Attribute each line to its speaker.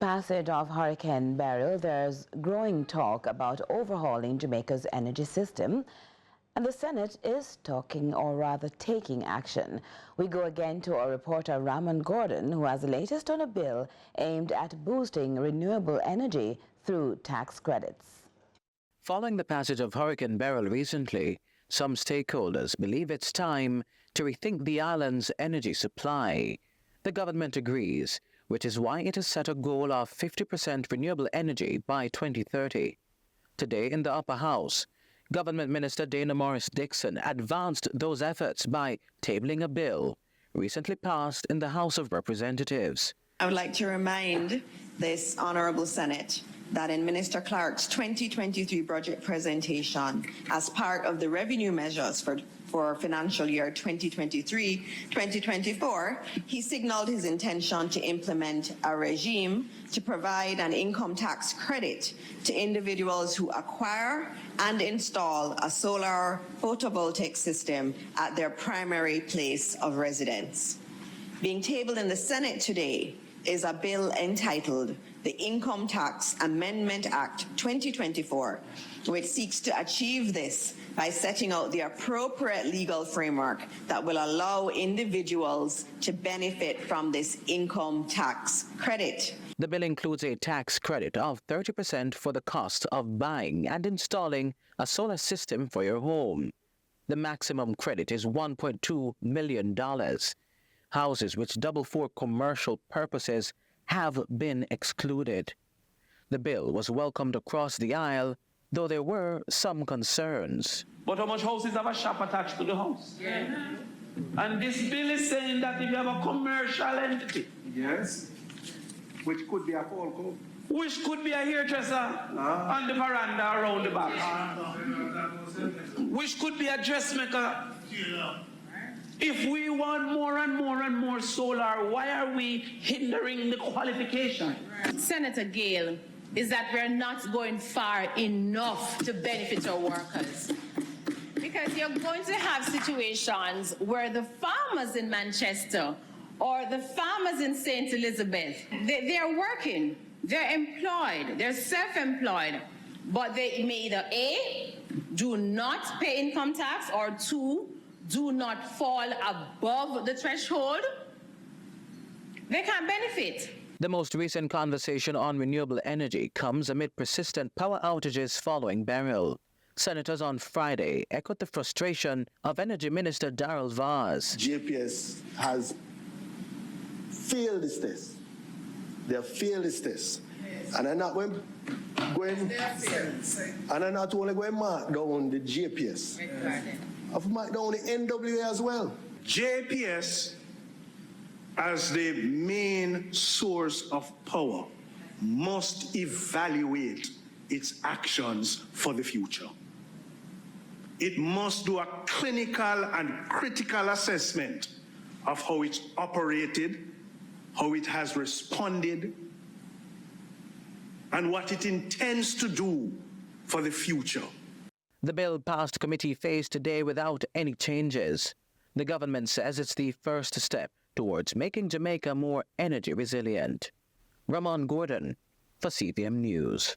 Speaker 1: Passage of Hurricane Beryl, there's growing talk about overhauling Jamaica's energy system, and the Senate is talking, or rather taking action. We go again to our reporter Ramon Gordon, who has the latest on a bill aimed at boosting renewable energy through tax credits.
Speaker 2: Following the passage of Hurricane Beryl recently, some stakeholders believe it's time to rethink the island's energy supply. The government agrees, which is why it has set a goal of 50% renewable energy by 2030. Today in the Upper House, Government Minister Dana Morris-Dixon advanced those efforts by tabling a bill recently passed in the House of Representatives.
Speaker 3: I would like to remind this Honourable Senate that in Minister Clark's 2023 budget presentation, as part of the revenue measures for financial year 2023-2024, he signalled his intention to implement a regime to provide an income tax credit to individuals who acquire and install a solar photovoltaic system at their primary place of residence. Being tabled in the Senate today is a bill entitled the Income Tax Amendment Act 2024, which seeks to achieve this by setting out the appropriate legal framework that will allow individuals to benefit from this income tax credit.
Speaker 2: The bill includes a tax credit of 30% for the cost of buying and installing a solar system for your home. The maximum credit is $1.2 million. Houses which double for commercial purposes have been excluded. The bill was welcomed across the aisle, though there were some concerns.
Speaker 4: But how much houses have a shop attached to the house? Yeah. And this bill is saying that if you have a commercial entity,
Speaker 5: yes, which could be a Polco,
Speaker 4: which could be a hairdresser on the veranda around the back, which could be a dressmaker. If we want more and more and more solar, why are we hindering the qualification?
Speaker 6: Senator Gale, is that we're not going far enough to benefit our workers. Because you're going to have situations where the farmers in Manchester or the farmers in St. Elizabeth, they're working, they're employed, they're self-employed, but they may either A, do not pay income tax, or 2, do not fall above the threshold. They can't benefit.
Speaker 2: The most recent conversation on renewable energy comes amid persistent power outages following Beryl. Senators on Friday echoed the frustration of Energy Minister Darrell Vaz.
Speaker 7: JPS has failed this test. They have failed this test. Yes. And I'm not going and I'm not only going to mark down the JPS. I've marked down the NWA as well.
Speaker 5: JPS as the main source of power must evaluate its actions for the future. It must do a clinical and critical assessment of how it's operated, how it has responded, and what it intends to do for the future.
Speaker 2: The bill passed committee phase today without any changes. The government says it's the first step towards making Jamaica more energy resilient. Ramon Gordon for CVM News.